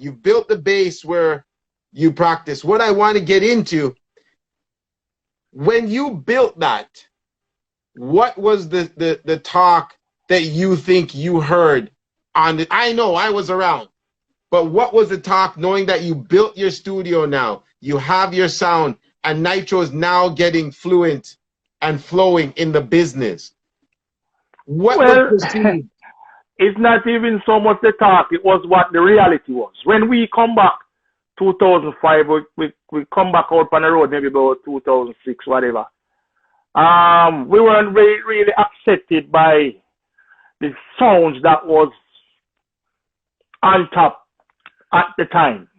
You've built the base where you practice. What I want to get into, when you built that, what was the talk that you think you heard on the, I know I was around, but what was the talk knowing that you built your studio now, you have your sound, and Nitro is now getting fluent and flowing in the business? What was perceived? It's not even so much the talk, it was what the reality was. When we come back 2005, we come back out on the road maybe about 2006, whatever. We weren't really accepted by the sounds that was on top at the time.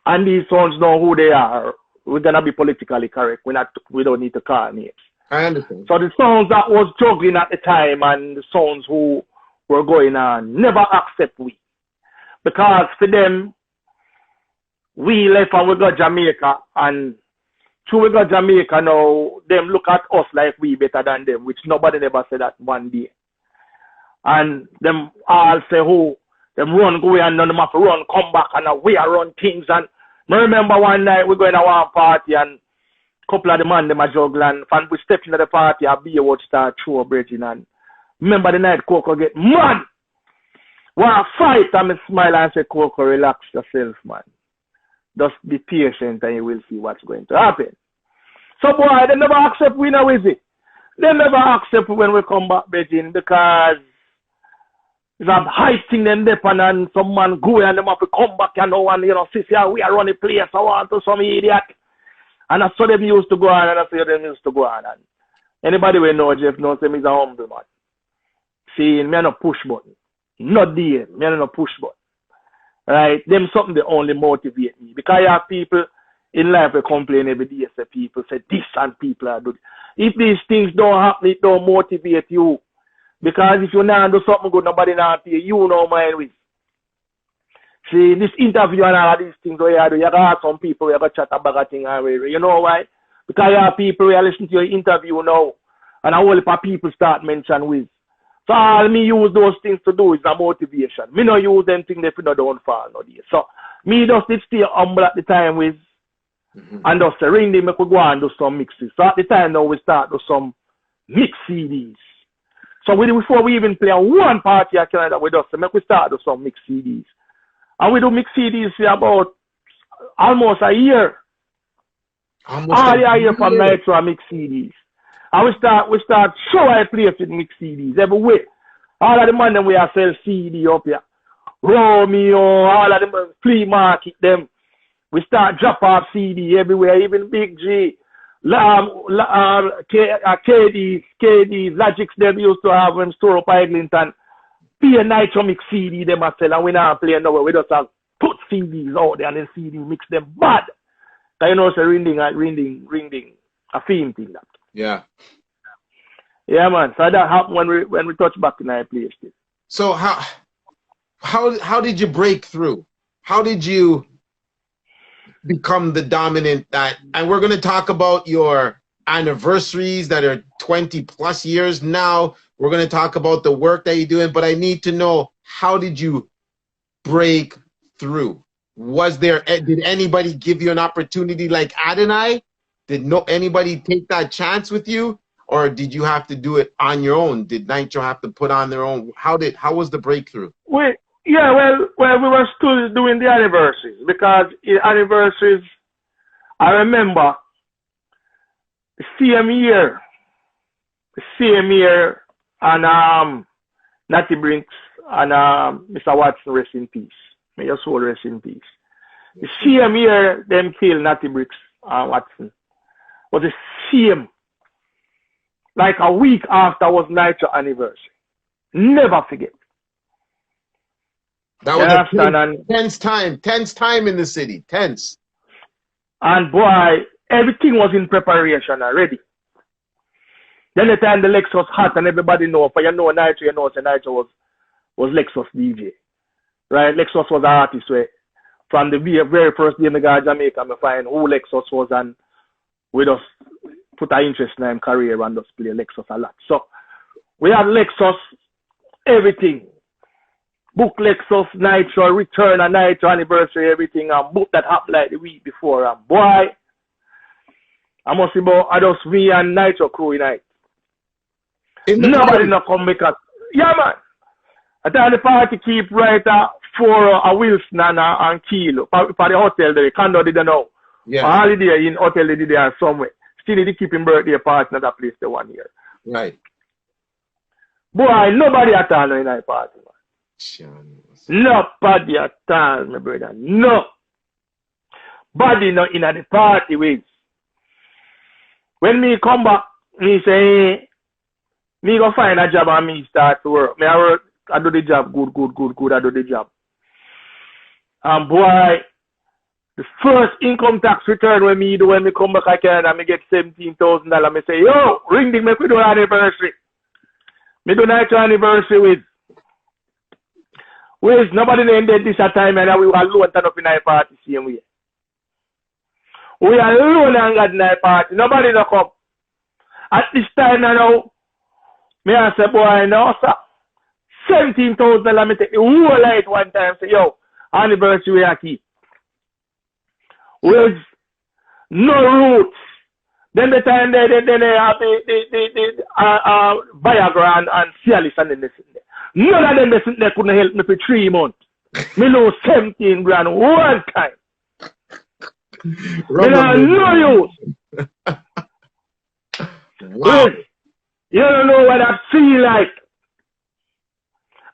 And these sounds know who they are. We're gonna be politically correct. We don't need to call names. I understand. So the sounds that was juggling at the time and the sounds who were going on never accept we. Because for them, we left and we got Jamaica, and through we got Jamaica now, them look at us like we better than them, which nobody never said that one day. And them all say, oh, them run go away and none of them have to run, come back and we are run things. And I remember one night we going to one party and a couple of the man them a juggle, and we stepped into the party, a beer would start through a bridging, and remember the night Coco get mad. Want to fight, and I smile and say, Coco, relax yourself, man. Just be patient and you will see what's going to happen. So boy, they never accept we now, is it? They never accept when we come back, Beijing, because it's a high thing them depend and some man go and them have to come back and know, and you know, see, we are running place, I want to some idiot. And that's how them used to go on, and that's how them used to go on. And anybody will know Jeff knows him is a humble man. See, me no push button. Not there, me no push button. Right? Them something they only motivate me. Because I have people in life who complain every day, say people say this and people are doing. If these things don't happen, it don't motivate you. Because if you now do something good, nobody now pay you no mind with. See, this interview and all of these things where you do, you got some people you got chat about a thing and you know why? Because you have people who listen to your interview now, and a whole heap of people start mention with. So all me use those things to do is a motivation. Me no use them things if you don't fall no day. So me just did stay humble at the time with and just say ring them, we could go and do some mixes. So at the time now we start do some mix CDs. So before we even play one party at Canada with us, we start do some mix CDs. And we do mix CDs for about almost a year. All a year from Nitro mix CDs. And we start show I play with mix CDs everywhere. All of the man them we are sell CD up here. Romeo, all of them flea market them. We start drop off CD everywhere, even Big G, KDs, Logics them used to have them store up Eglinton. Be a Nitro mix CD them a sell, and we now play nowhere. We just have put CDs out there and then CD mix them bad. Cause you know it's a ringing, a theme thing that. Yeah. Yeah, man. So that happened when we touch back in our place. So how did you break through? How did you become the dominant that? And we're going to talk about your anniversaries that are 20 plus years now. We're going to talk about the work that you're doing, but I need to know, how did you break through? Did anybody give you an opportunity like Adonai? Did anybody take that chance with you, or did you have to do it on your own? Did Nitro have to put on their own? How was the breakthrough? Well, we were still doing the anniversaries, because in anniversaries, I remember the same year, and Natty Brinks and Mr. Watson rest in peace. May your soul rest in peace. The same year them killed Natty Bricks and Watson was the same. Like a week after was Nitro anniversary. Never forget. That was a tense time in the city. Tense. And boy, everything was in preparation already. Then the time the Lex was hot and everybody know, for you know Nitro, so Nitro was Lexus DJ. Right? Lexus was an artist where from the very first day I got Jamaica, I find who Lexus was, and we just put our interest in his career and just play Lexus a lot. So we have Lexus, everything. book Lexus Nitro, return a Nitro anniversary, everything, and book that happened like the week before. And boy, I must be about just me and Nitro crew tonight. Nobody not come because, yeah, man. I tell the party keep right for a Wilson and Kilo for the hotel there. Condo didn't know. Yeah. Holiday in hotel they did there somewhere. Still need to keep him birthday party in that place the 1 year. Right. Boy, nobody at all in that party, man. Nobody at all, my brother. No. Body not in the party with. When me come back, me say, me go find a job and me start to work. Me I work, I do the job good, I do the job. And boy, the first income tax return when me do when me come back I can and me get $17,000. Me say, yo, ring the me we do anniversary. Me do Nitro anniversary with nobody named this at time and we were alone turn up in our party same way. We are alone and got in our party. Nobody no come. At this time now, me I say, boy, no, sir. $17,000, me take the whole light one time. Say, yo, anniversary we are keep. With no roots. Then the time they have the Viagra and Cialis and then they sit there. None of them they couldn't help me for 3 months. Me lose 17 grand one time. No use. Wow. You don't know what I feel like.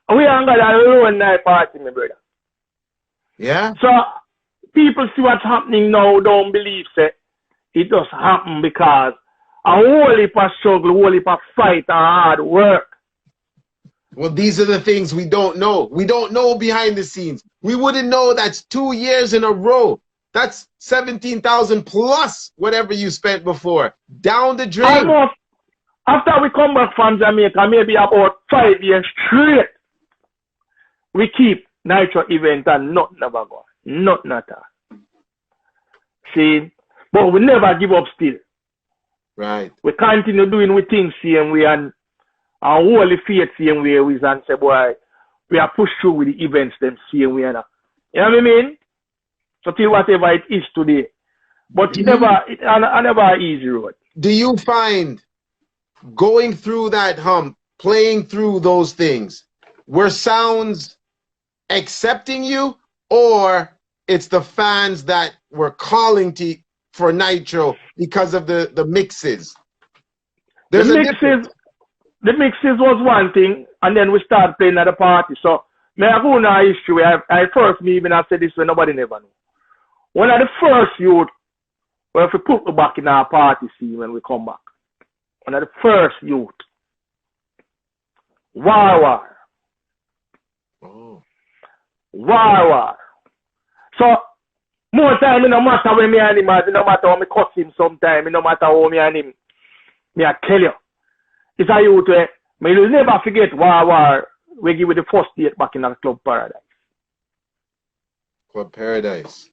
We ain't got a ruin night party, my brother. Yeah. So people see what's happening now, don't believe it. It does happen because a whole heap of struggle, a whole heap of fight and hard work. Well, these are the things we don't know. We don't know behind the scenes. We wouldn't know that's 2 years in a row. That's 17,000 plus whatever you spent before. Down the drain. Almost, after we come back from Jamaica, maybe about 5 years straight, we keep Nitro event and nothing never go. Nothing at all. See? But we never give up still. Right. We continue doing we things same way and holy faith same way we and say, boy, we are pushed through with the events them same way. You know what I mean? So till whatever it is today. But it never easy road. Do you find going through that hump, playing through those things, were sounds accepting you, or it's the fans that were calling for Nitro because of the mixes? The mixes was one thing, and then we started playing at the party. So, may I go on history? I first even I said this when nobody never knew. One of the first youth, well, if we put the back in our party scene when we come back, one of the first youth, War. Oh. War. So, more time, it no matter when me and him, it no matter how me cuss him sometime, it no matter how me and him, me I tell you, it's a youth where, me will never forget War, we give it the first date back in the Club Paradise. Club Paradise.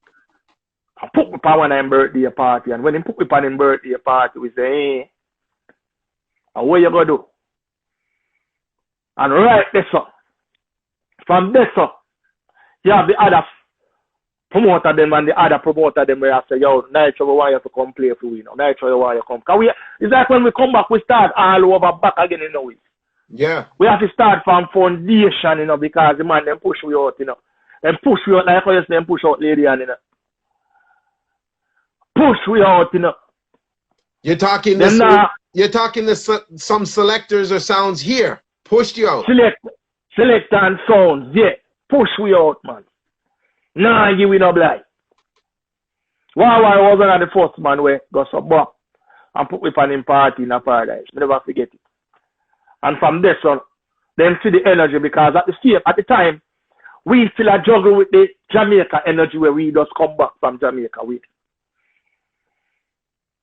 I put me on one of his birthday party, and when he put me on his birthday party, we say, hey, what you gonna do? And right there, so, from there, so, you have the other promoter them and the other promoter them where I say, yo, Nitro, we want you to come play for we now. Nitro, we want you to come. Because it's like when we come back, we start all over back again, you know. Yeah. We have to start from foundation, you know, because the man, them push we out, you know. Them push we out, like how you say them push out lady, and, you know. Push we out, you know. You're talking some selectors or sounds here. Pushed you out. Select and sounds, yeah. Push we out, man. Nah, give we no blind. War was one of the first man where got some back and put me on him party in a paradise. I never forget it. And from this on, then see the energy because at the time, we still a juggle with the Jamaica energy where we just come back from Jamaica with.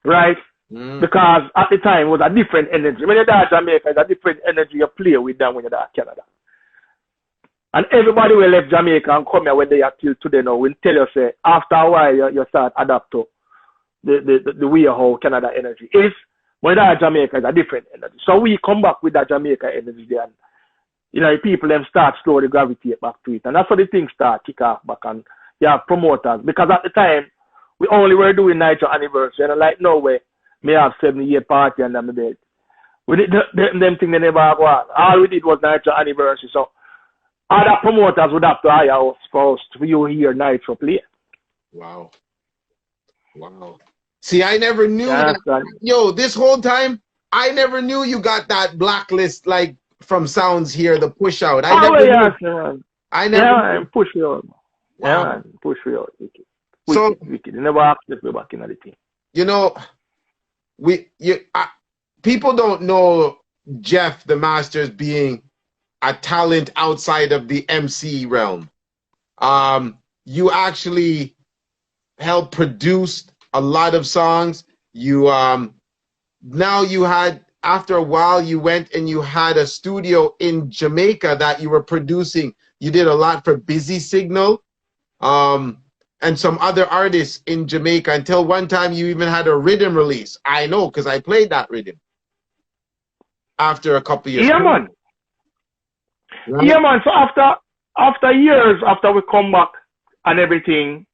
Right? Because at the time it was a different energy. When you're at Jamaica, it's a different energy you play with than when you're at Canada. And everybody will left Jamaica and come here when they are till today now. We'll tell you, say, after a while, you start adapt to the way how Canada energy is. When you're at Jamaica, it's a different energy. So we come back with that Jamaica energy there. And you know, people them start slowly gravitate back to it. And that's how the things start kick off back, and you have promoters. Because at the time, we only were doing Nitro anniversary, and like no way, me have 70-year party under my belt. We did them thing they never have one. All we did was Nitro anniversary. So other promoters would have to hire us for you hear Nitro play. Wow. Wow. See, I never knew that. Yo, this whole time, I never knew you got that blacklist like from Sounds here, the push out. I never knew. I never knew. Push you out. Wow. Yeah, man, push you out. Wicked. You never access me back in the team. You know, people don't know Jeff the Masters being a talent outside of the MC realm. You actually helped produce a lot of songs. You now you had, after a while, you went and you had a studio in Jamaica that you were producing. You did a lot for Busy Signal and some other artists in Jamaica, until one time you even had a rhythm release. I know, because I played that rhythm after a couple of years. Yeah, man. Right? Yeah, man. So after years, after we come back and everything,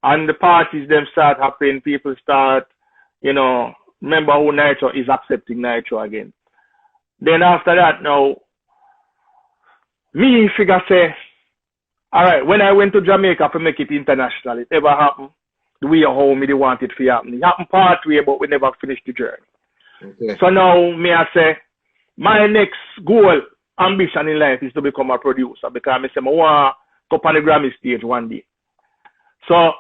and the parties them start happening, people start, you know, remember who Nitro is accepting Nitro again. Then after that, now, me figure say, all right, when I went to Jamaica to make it international, it never happened the way how me they wanted to happen. It happened part way, but we never finished the journey. Okay. So now, me I say, my next goal, ambition in life is to become a producer, because I say I want to go on the Grammy stage one day. So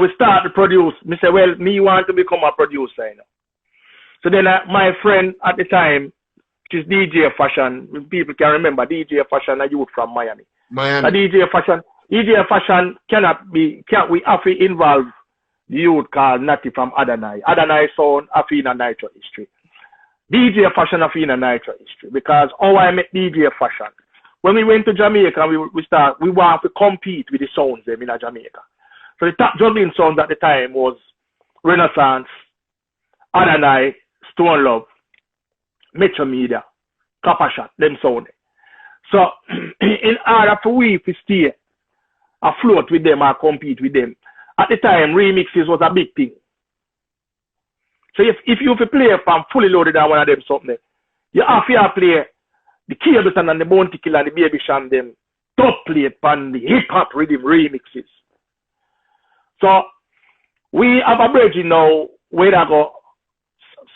we start to produce. Me say, well, me want to become a producer, you know. So then my friend at the time, which is DJ Fashion, people can remember DJ Fashion, a youth from Miami. DJ Fashion can't we have to involve the youth called Natty from Adonai. Adonai sound Afina Nitro history. DJ Fashion Afina Nitro history. Because how I met DJ Fashion, when we went to Jamaica, we want to compete with the sounds them in Jamaica. So the top juggling sounds at the time was Renaissance, Adonai, Stone Love, Metro Media, Copper Shot, them sound. So in order for we to stay afloat with them or compete with them, at the time remixes was a big thing. So if you play from fully loaded on one of them something, you have to play the Cableton and the Bounty Killer and the Baby Sham them top plate on the hip hop rhythm remixes. So we have a bridge now where I go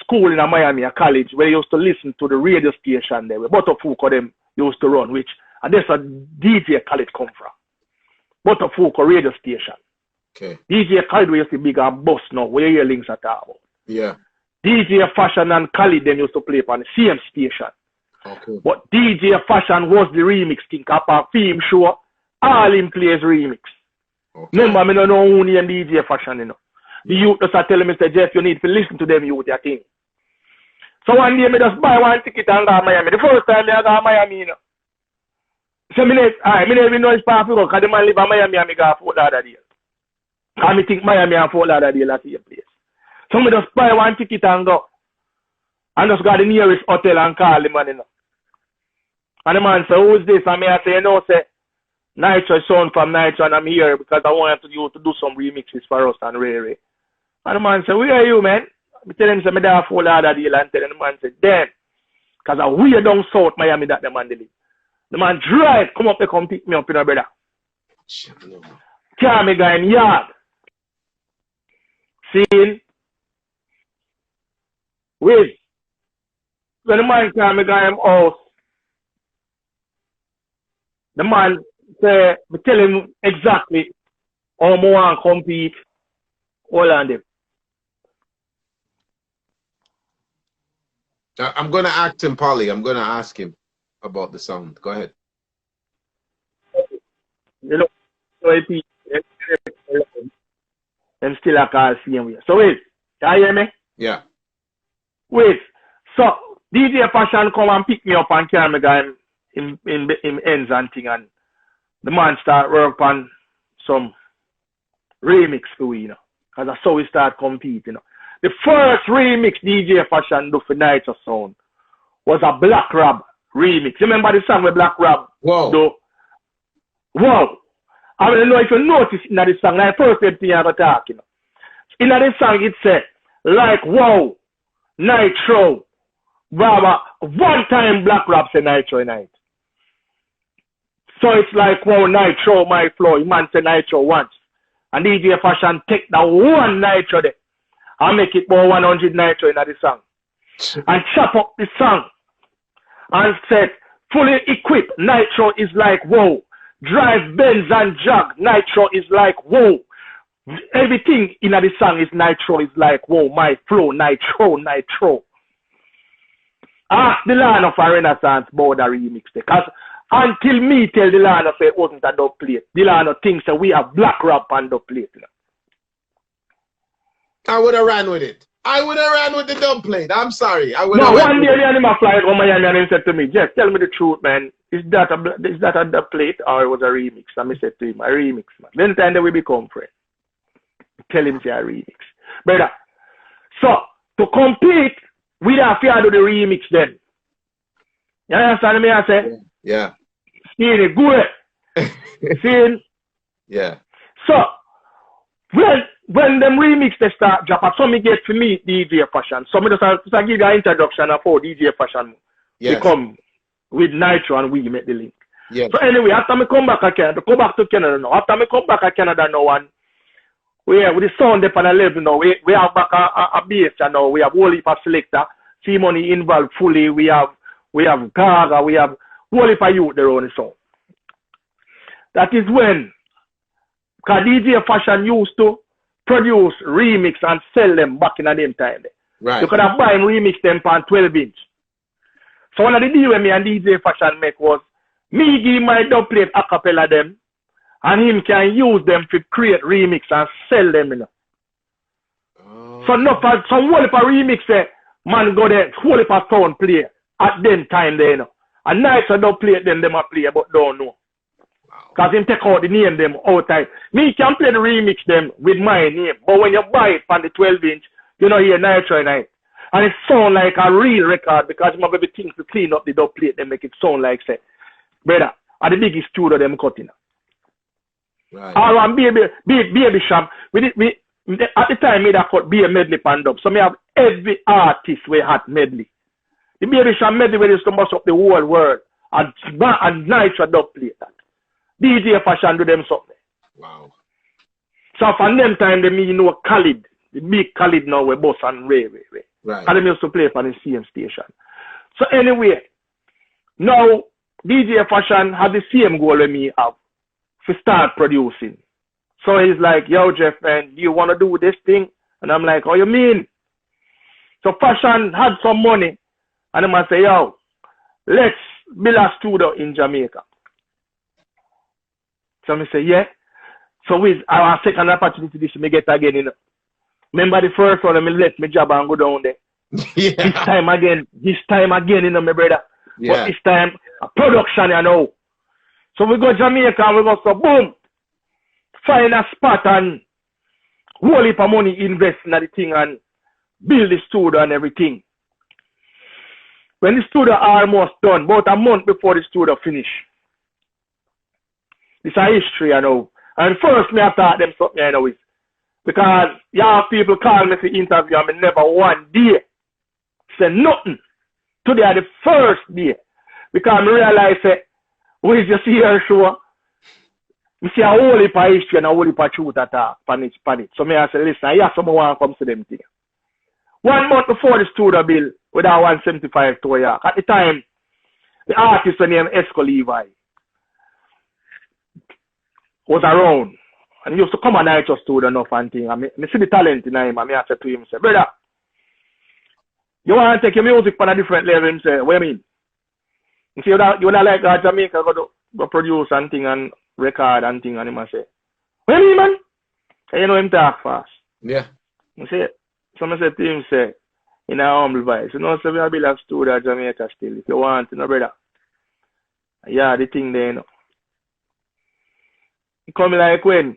school in Miami, a college, where you used to listen to the radio station there, where Butterfuko them used to run, which and that's a DJ college come from. Butterfuko radio station. Okay. DJ Khaled was the bigger boss now, where your links are about. Yeah. DJ Fashion and Khaled them used to play on the same station. Okay. But DJ Fashion was the remix king. After film show, all him plays remix. Okay. Remember, me don't know who name DJ Fashion, you know. The youth just telling me, Jeff, you need to listen to them youth, your thing. So one day, me just buy one ticket and go to Miami. The first time I go to Miami, you know. So me never even know it's possible, because the man live in Miami and me go to Fort Lauderdale. And me think Miami and Fort Lauderdale are the same place. So me just buy one ticket and go. And just go to the nearest hotel and call the man, you know. And the man say, who's this? And me I say, you know, say, Nitro son from Nitro, and I'm here because I wanted you to do some remixes for us and Ray Ray. And the man say, where are you, man? I tell him, say, me there for Lauderdale, and tell him, the man say, damn. Because I way down south Miami that the man live. The man drive, come up, they come pick me up, you know, brother. Carry me guy in yard. See? Wait. When the man carry me guy in house, the man say, me tell him exactly how I want to compete. All on them. I'm going to ask him, Polly. I'm going to ask him about the sound. Go ahead. You know, I'm still a call same way. So wait, can you hear me? Yeah. Wait. So DJ Fashion come and pick me up and carry me guy in ends and thing, and the man start work on some remix for we, you know. Because that's how we start competing, you know. The first remix DJ Fashion do for Nitro Sound was a Black Rab remix. You remember the song with Black Rob? Whoa. Though? Whoa. I don't know if you notice in the song, like first thing I was talking. In the song it said, like, whoa, Nitro, Baba, one time Black Rob say Nitro in it. So it's like, whoa, Nitro, my flow. You man say Nitro once. And DJ Fashion take that one Nitro there and make it more 100 Nitro in the song. And chop up the song. And said, fully equipped, Nitro is like, whoa. Drive Benz and Jag, Nitro is like, whoa. Everything in the song is Nitro is like, whoa, my flow, Nitro, Nitro. Ask the Land of a Renaissance about the remix. Because until me tell the Land of it wasn't a dub plate, the Land of thinks that we have Black Rob and dub plate. I would have ran with it. I would have ran with the dub plate. I'm sorry. I would no, one day the animal fly over my hand and he said to me, Jeff, tell me the truth, man. Is that a dub plate or it was a remix? And I said to him, a remix, man. Then time that we become friends. Tell him it's a remix. Brother, so to compete, we have to do the remix then. You understand me? I say? Yeah. See it, good. See? Yeah. So, when them remix they start drop, so me get to meet DJ Fashion. So me just give you an introduction of how DJ Fashion become with Nitro and we make the link. Yes. So anyway, after me come back to Canada now. After me come back to Canada now and with the sound up on a level now, we have back a bass and now we have whole heap of selector, see money involved fully, we have Gaga, we have whole heap of youth there on the sound. That is when because DJ Fashion used to produce remix and sell them back in the them time. Right. You could have buy and remix them on 12-inch. So one of the deal with me and DJ Fashion make was me give my dub plate a cappella them and him can use them to create remix and sell them, you know. Oh. So no some whole heap of remix man go there, whole heap of sound play at them time there, you know. And nice dub plate them a play but don't know. Because him take out the name them outside. Me can play the remix them with my name. But when you buy it on the 12-inch, you know hear Nitro in it. And it sound like a real record because you have everything to clean up the dub plate and make it sound like say, brother, at the biggest studio them cutting. Right. Or baby shop. At the time me that cut be a medley pan dub. So me have every artist we had medley. The baby shop medley where used to mash up the whole world. And Nitro dub plate that. DJ Fashion do them something. Wow. So from them time, they me know Khalid. The big Khalid now we boss and Ray. Right. And they used to play for the same station. So anyway, now DJ Fashion had the same goal with me have to start producing. So he's like, yo Jeff, man, do you want to do this thing? And I'm like, oh, you mean? So Fashion had some money. And I'm going to say, yo, let's build a studio in Jamaica. So I say, yeah. So with our second opportunity this me get again, you know. Remember the first one, I left my job and go down there. Yeah. This time again, you know, my brother. Yeah. But this time, a production, you know. So we go Jamaica and we go, so boom, find a spot and whole heap of money invest in the thing and build the studio and everything. When the studio almost done, about a month before the studio finish. It's a history, you know. And first, me I taught them something, you know, is because y'all people call me for interview and me never one day say nothing. Today are the first day. Because I realize that when you see her show, we see a whole heap of history and a whole heap of truth at pan it. So me I say, listen, yeah, someone want to come to them thing. 1 month before the studio bill, with our 175 to York, at the time, the artist named Exco Levi was around and he used to come and Nitro studio enough and thing. I see the talent in him and I said to him, say, brother, you want to take your music on a different level? He say, what do you mean? He say, you would like Jamaica go produce and thing and record and thing and him say, what do you mean, man? And you know him talk fast. Yeah. I say, so I said to him, say, in a humble voice, you know, so we have built a studio at Jamaica still. If you want, you know, brother. Yeah, the thing there, you know. It come like when,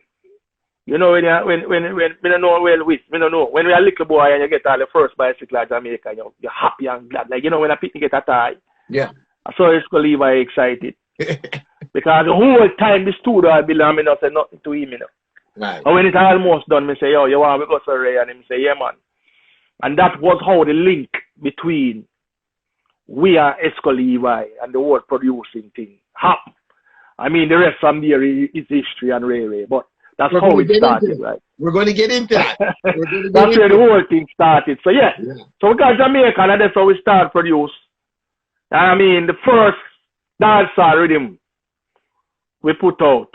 you know, when we don't know well with, we don't know. When we are little boy and you get all the first bicycle at Jamaica, you're happy and glad. Like, you know, when a picnic get a tie. Yeah. So Exco Levi excited. Because the whole time the studio I belong, I say nothing to him, you know. Right. And when it's almost done, I say, yo, you want to go to Ray? And him say, yeah, man. And that was how the link between we are Exco Levi and the whole producing thing happened. I mean, the rest from there is history and Ray, but that's how it started, right? We're going to get into that. That's where the whole thing started. So, yeah. So we got Jamaica, and that's how we start produce. I mean, the first dancehall rhythm we put out,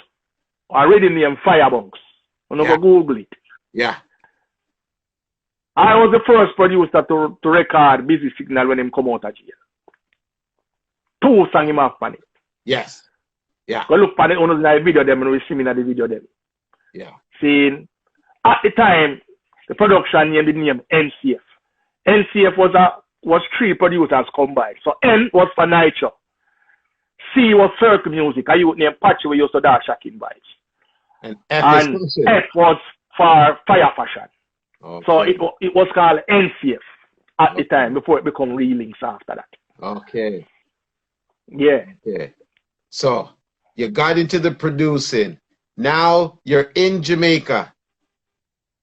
a rhythm named Firebunks. I'm going to Google it. Yeah. I was the first producer to record Busy Signal when him come out of jail. 2 songs him off on it. Yes. Yeah. Go look at it on the video them and we see me in the video them. Yeah. Seeing at the time the production named the name NCF. NCF was 3 producers combined. So N was for Nitro. C was Circle Music. I used named Patchy we used to dash shocking vibes. And F was for Fire Fashion. Okay. So it was called NCF at the time before it became Reelings after that. Okay. Yeah. Okay. So you got into the producing. Now you're in Jamaica.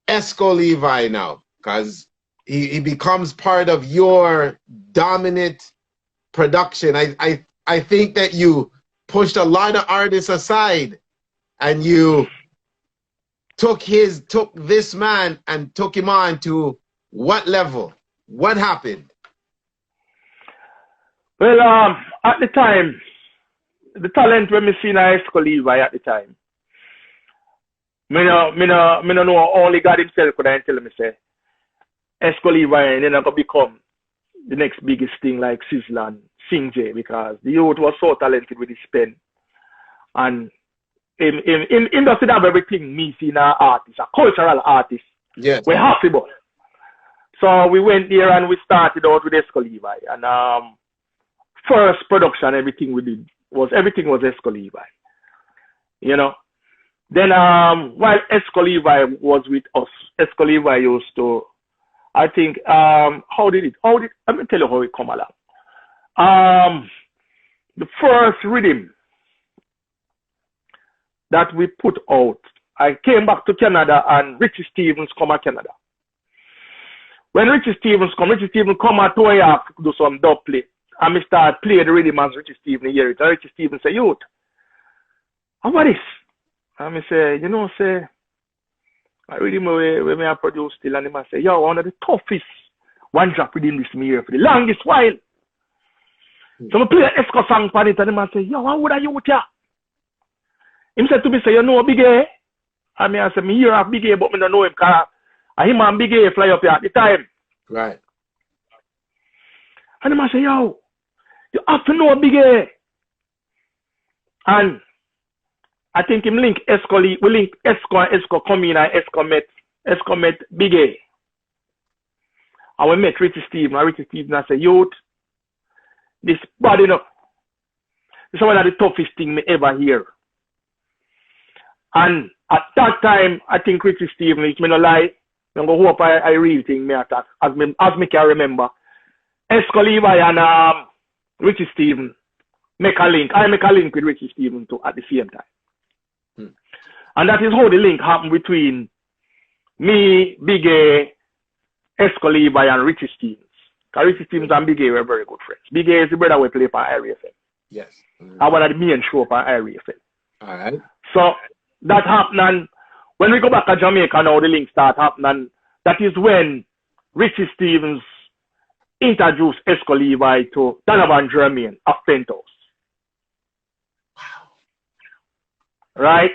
Exco Levi now, because he becomes part of your dominant production. I think that you pushed a lot of artists aside and you took this man and took him on to what level? What happened? Well, at the time, the talent when me see in Exco Levi at the time, me no know only God himself could I tell me say Exco Levi and then I could become the next biggest thing like Sizzla and Sing J, because the youth was so talented with his pen. And in does have everything me see in an artist, a cultural artist. Yes. We're happy about. So we went there and we started out with Exco Levi. And first production, everything we did was Exco Levi. You know. Then while Exco Levi was with us, Exco Levi used to, I think, let me tell you how it come along. The first rhythm that we put out, I came back to Canada and Richie Stevens come to Canada. When Richie Stevens come at New York to do some dub play. And me start play the rhythm as Richie Stevens hear it. And Richie Stevens say, youth, how about this? And me say, you know, say, I rhythm when I produce still, and him say, yo, one of the toughest one drop rhythm this me here for the longest while. So I play an Exco song for it, and him say, yo, how would I youth ya? Him said to me, say, you know Big A? I mean, I said, me hear of Big A, but me don't know him, because him and Big A fly up here at the time. Right. And him say, yo, you have to know Big A. And I think him link Exco, we link Exco and Exco come in and Exco met Big A. And we met Richie Stevens, and Richie Stevens I say, youth, this bad enough. This is one of the toughest things me ever hear. And at that time, I think Richie Stevens, if me no lie, I'm going to hope I real thing me attack, as me can remember. Exco Levi and Richie Stevens make a link. I make a link with Richie Stevens too at the same time. And that is how the link happened between me, Big A, Exco Levi, and Richie Stevens. Because Richie Stevens and Big A were very good friends. Big A is the brother we play for Area FM. Yes. I one of the main show for Area FM. All right. So that happened, and when we go back to Jamaica now, the link start happening. That is when Richie Stevens introduced Exco Levi to Donovan Jermaine of Penthouse. Wow. Right?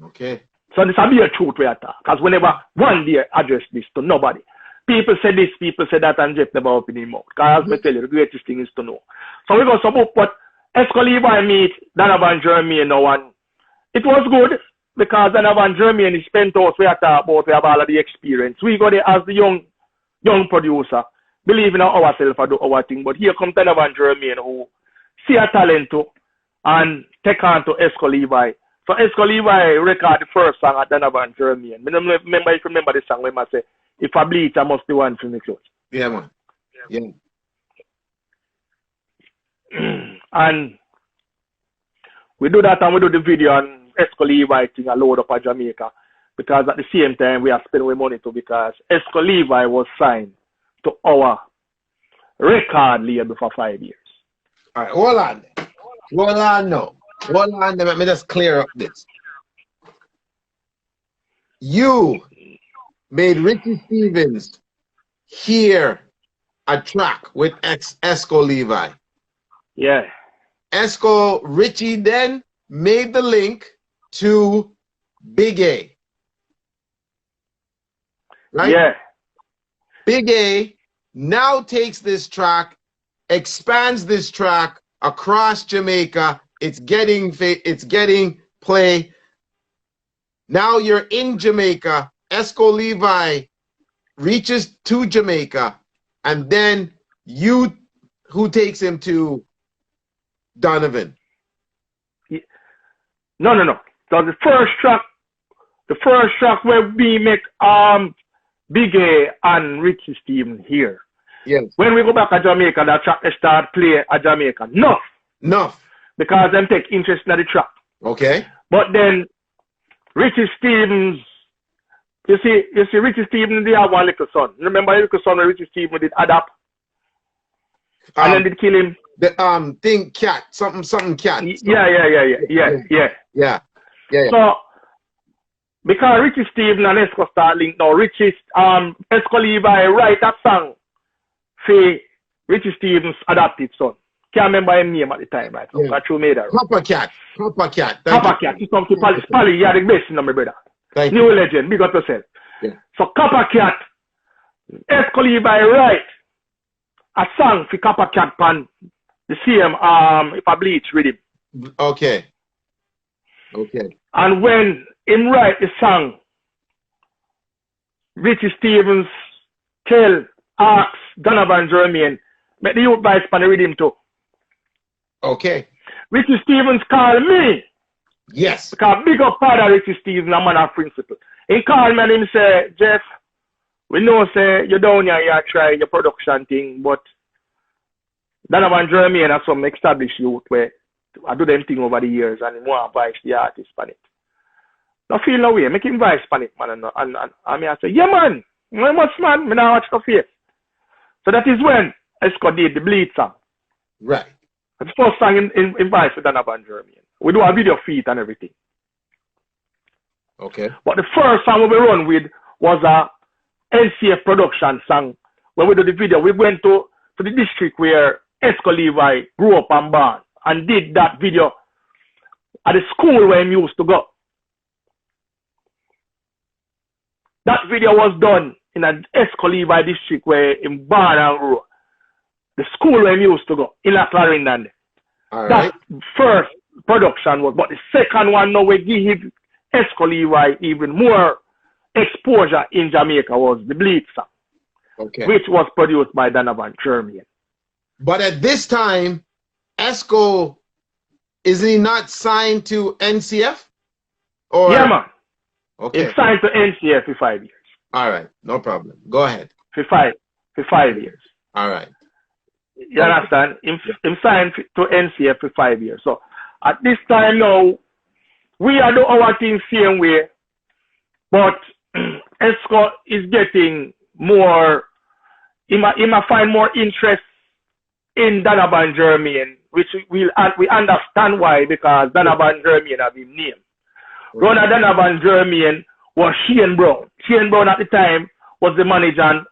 Okay. So this will be a truth we attack. Because whenever one day address this to nobody, people say this, people say that, and Jeff never open his mouth. Because as I tell you, the greatest thing is to know. So we go some up, but Exco Levi meet Donovan Jermaine now, and it was good because Donovan Jermaine is Penthouse we are talking about, we have all of the experience. We go there as the young producer, believe in ourselves and do our thing. But here comes Donovan Jermaine who see a talent too and take on to Exco Levi. So Exco Levi record the first song at Donovan Jermaine. I don't remember if you remember the song when I say, if I bleach, I must be one for me clothes. Yeah, man. Yeah. And we do that and we do the video on Exco Levi thing and load up at Jamaica. Because at the same time we are spending our money too, because Exco Levi was signed to our record label for 5 years. All right, hold on. Hold on now. Hold on, let me just clear up this. You made Richie Stephens hear a track with Exco Levi. Yeah. Richie then made the link to Big A. Right? Yeah. Big A now takes this track, expands this track across Jamaica. It's getting play. Now you're in Jamaica. Exco Levi reaches to Jamaica, and then who takes him to Donovan? No. So the first track where we make Big A and Richie Stephens here. Yes. When we go back to Jamaica, that track they start play at Jamaica. Enough. Because them take interest in the track. Okay. But then Richie Stephens, you see Richie Stephens, they have one little son. Remember the little son where Richie Stephens did adapt? And then did kill him? The thing cat, something cat. Yeah. So because Richie Stephens and Exco start link now, Exco Levi write that song for Richie Stephens adopted son. Can't remember his name at the time, right? Yeah. So made that. Coppercat. He's from Pally. Yeah, the best, my brother. Thank New you. legend. Big up yourself. Yeah. So Coppercat, Exco Levi write a song for Coppercat pan the same if I bleach with him. Okay. And when him write the song, Richie Stephens asks Donovan Jermaine, make the youth boys pan the rhythm too. Okay. Richie Stephens call me. Yes. Because big up father Richie Stephens, a man of principle. He called me and him say, Jeff, we know say you down here, you try your production thing, but Donovan Jermaine has some established youth where I do them thing over the years and he want to advise the artist on it. No feel no way, make him advise on it, man. And I say, yeah man, I must man, me now watch the face. So that is when Exco did the Bleed song. Right. It's the first song in voice with Donovan Jermaine. We do a video feed and everything. Okay. But the first song we run with was a NCF production song. When we do the video, we went to the district where Exco Levi grew up and born and did that video at the school where he used to go. That video was done in an Exco Levi district where he born and grew up. The school where he used to go, in La Clarendon. That first production was, but the second one now we give Exco Levi even more exposure in Jamaica was the Bleed song, which was produced by Donovan Jermaine. But at this time, Exco, is he not signed to NCF? Or? Yeah, man. Okay. He's signed to NCF for 5 years. All right, no problem. Go ahead. For five years. All right. You understand? Him signed to NCF for 5 years. So at this time now, we are doing our thing same way, but Exco is getting more, he might find more interest in Donovan Jermaine, which we understand why, because Donovan Jermaine have his name. Runner Donovan Jermaine was Shane Brown. Shane Brown at the time was the manager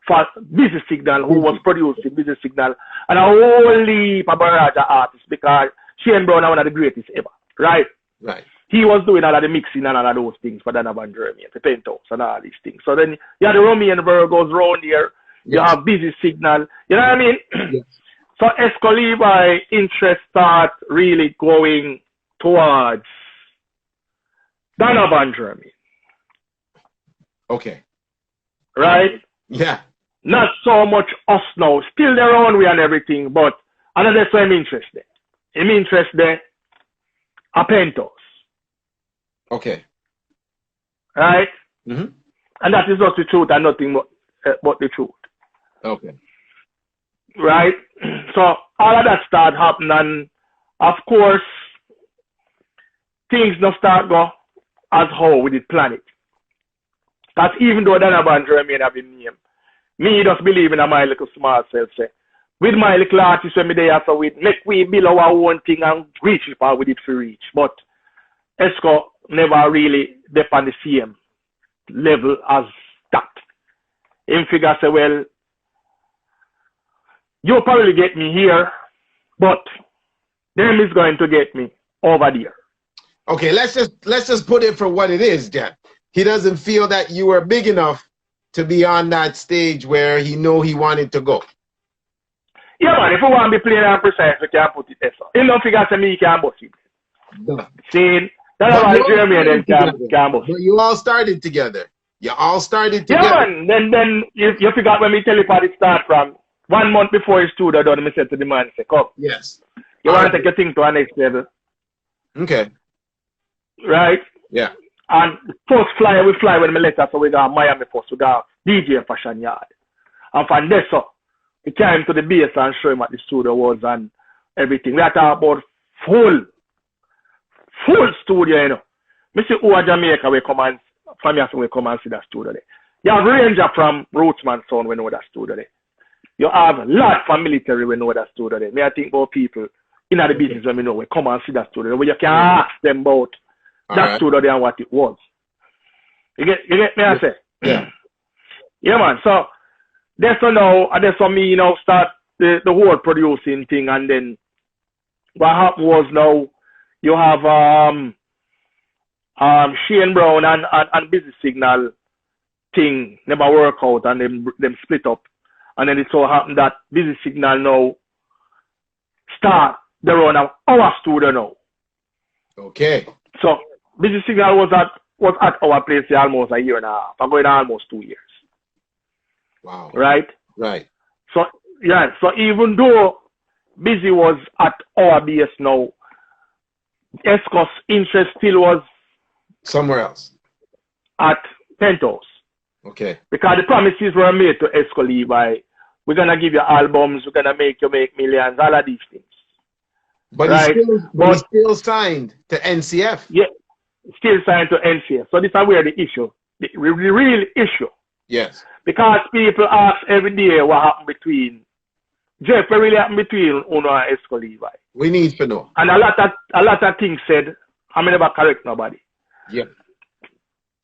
for Busy Signal, who was producing Busy Signal, and a whole heap of Baraja artists, because Shane Brown is one of the greatest ever, right? Right. He was doing all of the mixing and all of those things for Donovan Jermaine, the Penthouse and all these things. So then you have the Romeo and Virgos round here, you have Busy Signal, you know what I mean? Yes. So Exco Levi interest start really going towards Donovan Jermaine. Okay. Right? Yeah. Not so much us now. Still their own way and everything, but another that's why I'm interested. I'm interested a Penthouse. Okay. Right? Mm-hmm. And that is not the truth and nothing but the truth. Okay. right? So all of that start happening, and of course, things don't start go as how we did plan it. Because even though Donovan Jermaine have been named, me just believe in my little small self, say, with my little artist when me there, so we make we build our own thing and reach it for with it to reach. But Exco never really dep on the same level as that. Him figure say, well, you'll probably get me here, but them is going to get me over there. Okay, let's just put it for what it is, Jeff. He doesn't feel that you were big enough to be on that stage where he know he wanted to go. Yeah, man, if we want to be playing and precise, we can put it there. He don't figure say me can bust it. See, that's why Jeremy then can bust. But you all started together. You all started together. Yeah, man. Then you forgot when me tell you how it start from. 1 month before his studio done, me said to the man, say, come. Yes. You want to take your thing to our next level. Okay. Right? Yeah. And first flyer we fly when we let us, so we got Miami first, we got DJ Fashion Yard. And from there, so, we came to the base and show him what the studio was and everything. We are talking about full studio, you know. Me see who are Jamaica, we come and, from here, so we come and see that studio there. You have Ranger from Rootsman Sound, we know that studio there. You have a lot from military, we know that studio there. Me, I think about people in the business when we know, we come and see that studio there, where you can ask them about that studio there and what it was. You get me, I say? Yeah. Yeah, man. So, that's now, and that's for me, you know, start the whole producing thing, and then what happened was now, you have Shane Brown and Busy Signal thing never work out, and them split up. And then it so happened that Busy Signal now start their own our studio now. Okay. So Busy Signal was at our place almost a year and a half. I'm going almost 2 years. Wow. Right? Right. So yeah, so even though Busy was at our base now, Exco's interest still was somewhere else. At Penthouse. Okay. Because the promises were made to Exco Levi. We're gonna give you albums, we're gonna make you make millions, all of these things. But right? he's still signed to NCF. Yeah, still signed to NCF. So this is where the issue, the real issue. Yes. Because people ask every day what happened between Jeff, what really happened between Uno and Exco Levi. We need to know. And a lot of things said, I may never correct nobody. Yeah.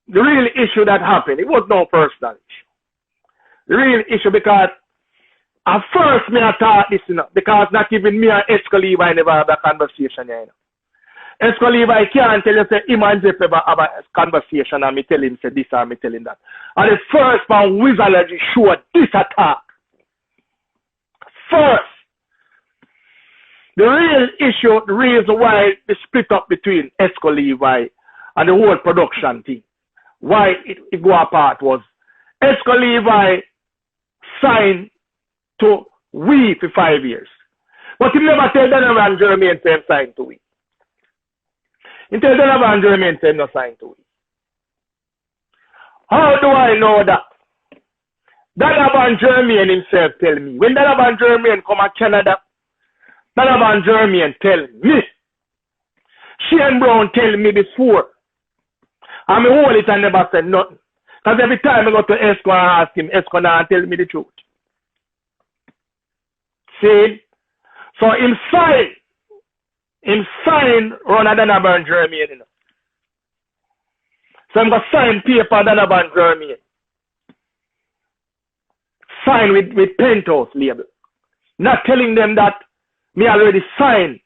The real issue that happened, it was no personal issue. The real issue because at first me I thought this, you know, because not even me and Exco Levi never have a conversation, you know. Exco Levi can't tell you say him and Jeff ever have a conversation and me tell him say this and me tell him that. And the first man Wizardology showed this attack. First, the real issue, the reason why the split up between Exco Levi and the whole production thing, why it go apart was Exco Levi signed to we for 5 years. But he never tell Donovan Jermaine to sign to we. He tell Donovan Jermaine to not sign to we. How do I know that? Donovan Jermaine himself tell me. When Donovan Jermaine come to Canada, Donovan Jermaine tell me. Shane Brown tell me before. And me hold it and never said nothing. Because every time I go to Exco and ask him, Exco now tell me the truth. See? So him sign run a Donovan Jermaine. You know. So I'm going to sign paper Donovan Jermaine. Sign with Penthouse label. Not telling them that me already signed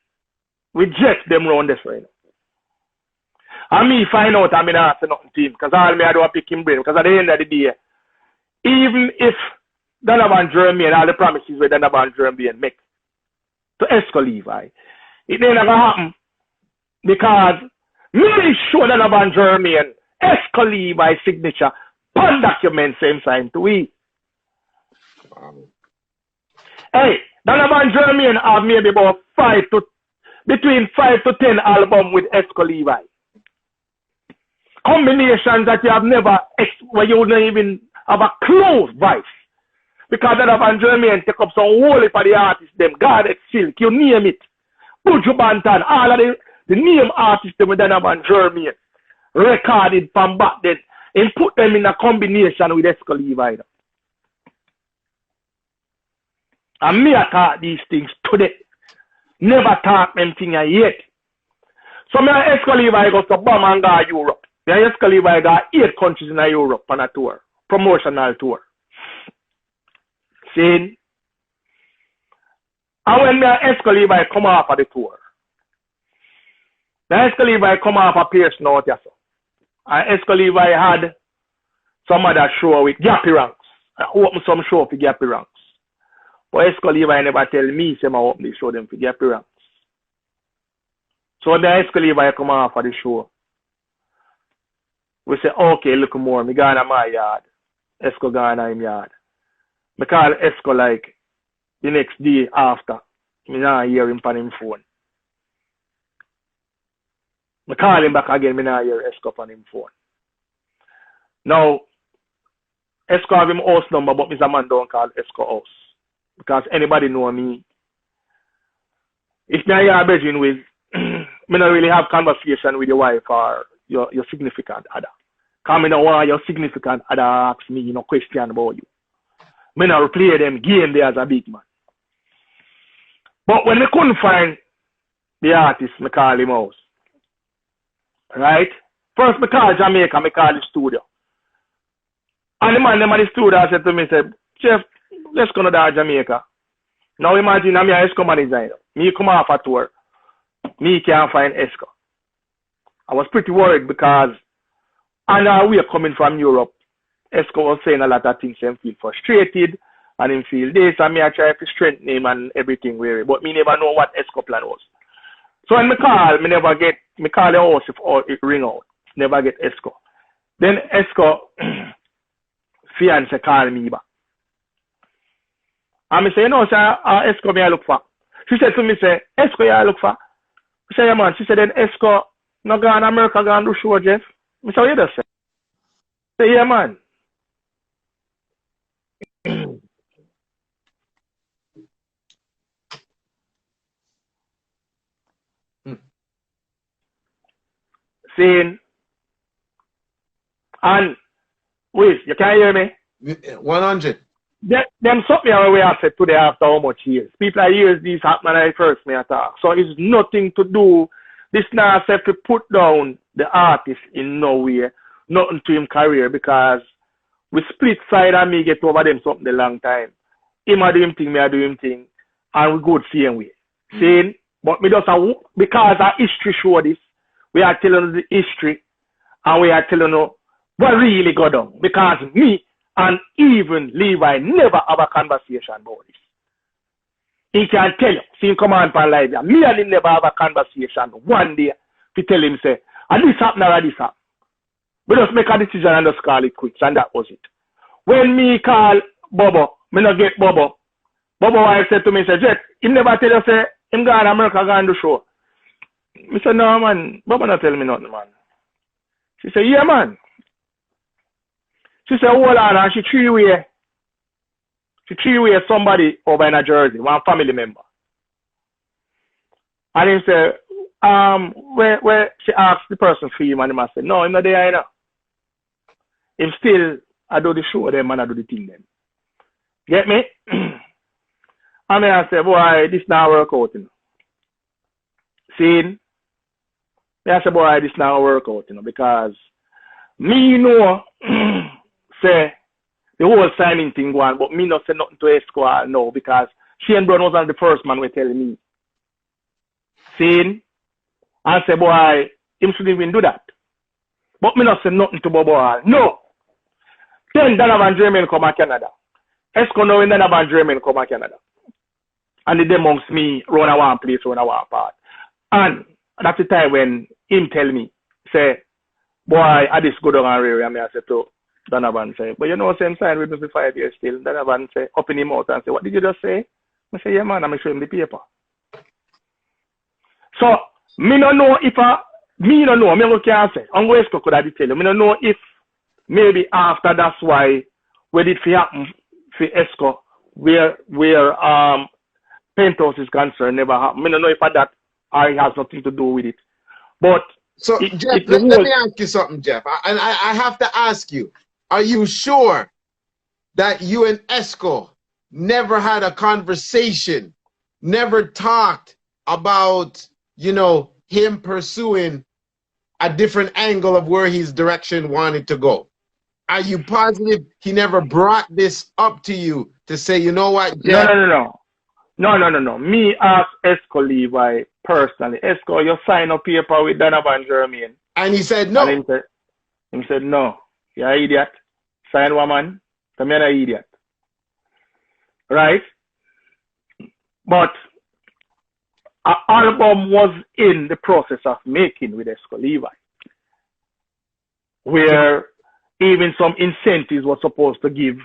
with Jet them round this way. And me find out I'm not asking nothing to him because all me I do a pick him brain. Because at the end of the day, even if Donovan Jermaine, all the promises with Donovan Jermaine make to Exco Levi, it ain't never happen. Because me show Donovan Jermaine Exco Levi signature on document same sign to we. Wow. Hey, Donovan Jermaine have maybe about between 5 to 10 albums with Exco Levi. Combinations that you have never, where you don't even have a close voice. Because Donovan Jermaine take up some whole for the artists, them Guarded Silk, you name it. Buju Banton, all of the name artists them with Donovan Jermaine recorded from back then and put them in a combination with Exco Levi. And me I talk these things today. Never talk them things yet. So me and Exco Levi go to Badmind He Europe. Me and Exco Levi got 8 countries in Europe on a tour. Promotional tour. See? And when me and Exco Levi come off of the tour, the Exco Levi come off of Pierce North, yes, sir. And Exco Levi had some other show with Gappy Ranks. I open some show for Gappy Ranks. But Exco Levi never tell me, say I open the show them for Gappy Ranks. So the Exco Levi come off of the show. We say, okay, look more, me gone to my yard. Exco gone to him yard. I call Exco like the next day after. Me not hear him on him phone. I call him back again, me not hear Exco on him phone. Now, Exco have him house number, but Mr. Man don't call Exco house. Because anybody know me. If me hear a bedroom with, me not really have conversation with your wife or your significant other. Because me don't want your significant other ask me no question about you. Me not play them game there as a big man. But when me couldn't find the artist, me call him house. Right? First me call Jamaica, me call the studio. And the man them at the studio said to me, said, Chef, let's go to Jamaica. Now imagine I'm a Exco manager. Me come off a tour. Me can't find Exco. I was pretty worried because I know we are coming from Europe. Exco was saying a lot of things and feel frustrated and him feel this and me I try to strengthen him and everything weary. But me never know what Exco plan was. So when me call the house if it ring out. Never get Exco. Then Exco fiance call me back. And me say, no, sir, Exco me I look for. She said to me, say, Exco you I look for. I say, yeah man. She said, then Exco no gone America gone do show, Jeff. I say, what you just say? I say, yeah man. Saying, and wait, you can't hear me? 100. Them something away I said today after how much years. People are years these happen when I first me attack. So it's nothing to do. This now have to put down the artist in no way, nothing to him career because we split side and me get over them something a long time. Him a do him thing, me a do him thing, and we go the same way. Saying, but me just because our history show this, we are telling the history and we are telling you what really go down. Because me and even Levi never have a conversation about this. He can tell you, see him come on for live. Me and him never have a conversation one day to tell him, say, and this happened or this happened. We just make a decision and just call it quits, and that was it. When me call Bobo, me not get Bobo. Bobo wife said to me, say, Jet, him never tell you, say, him go to America, go on the show. Me said, no man, Bobo not tell me nothing, man. She said, yeah man. She said, hold on, and she three-way somebody over in a Jersey, one family member. And he said, where she asked the person for him, and him said, no, I'm not there either. Him still, I do the show them and I do the thing them. Get me? And I said, boy, this not work out, you know. See? I said, boy, this not work out, you know, because me know, say, the whole signing thing go on, but me not say nothing to Exco no, because Shane Brown was the first man who telling me. See? I say, boy, him shouldn't even do that. But me not say nothing to Bobo. No. Then Donovan Jermaine come to Canada. Exco know when Donovan Jermaine come to Canada. And the amongst me run a one place, run a one part. And that's the time when him tell me, say, boy, I just go down and area. I say to Donovan, say, but you know, same sign with me for 5 years still. Donovan say, open him out and say, what did you just say? I say, yeah man, I'm show him the paper. So, me don't know if me don't know, me can't say. I'm going to could I tell you. Me don't know if maybe after that's why we did for happen for Exco, where Penthouse is concerned, never happened. I don't know if that I has nothing to do with it. But so Jeff, let me ask you something, Jeff. I have to ask you, are you sure that you and Exco never had a conversation, never talked about, you know, him pursuing a different angle of where his direction wanted to go? Are you positive he never brought this up to you to say, you know what, Jeff? No. Me ask Exco Levi personally. Exco, you sign a paper with Donovan Jermaine. And he said no. And he said no. You're an idiot. Sign woman. I'm an idiot. Right? But an album was in the process of making with Exco Levi, where even some incentives were supposed to give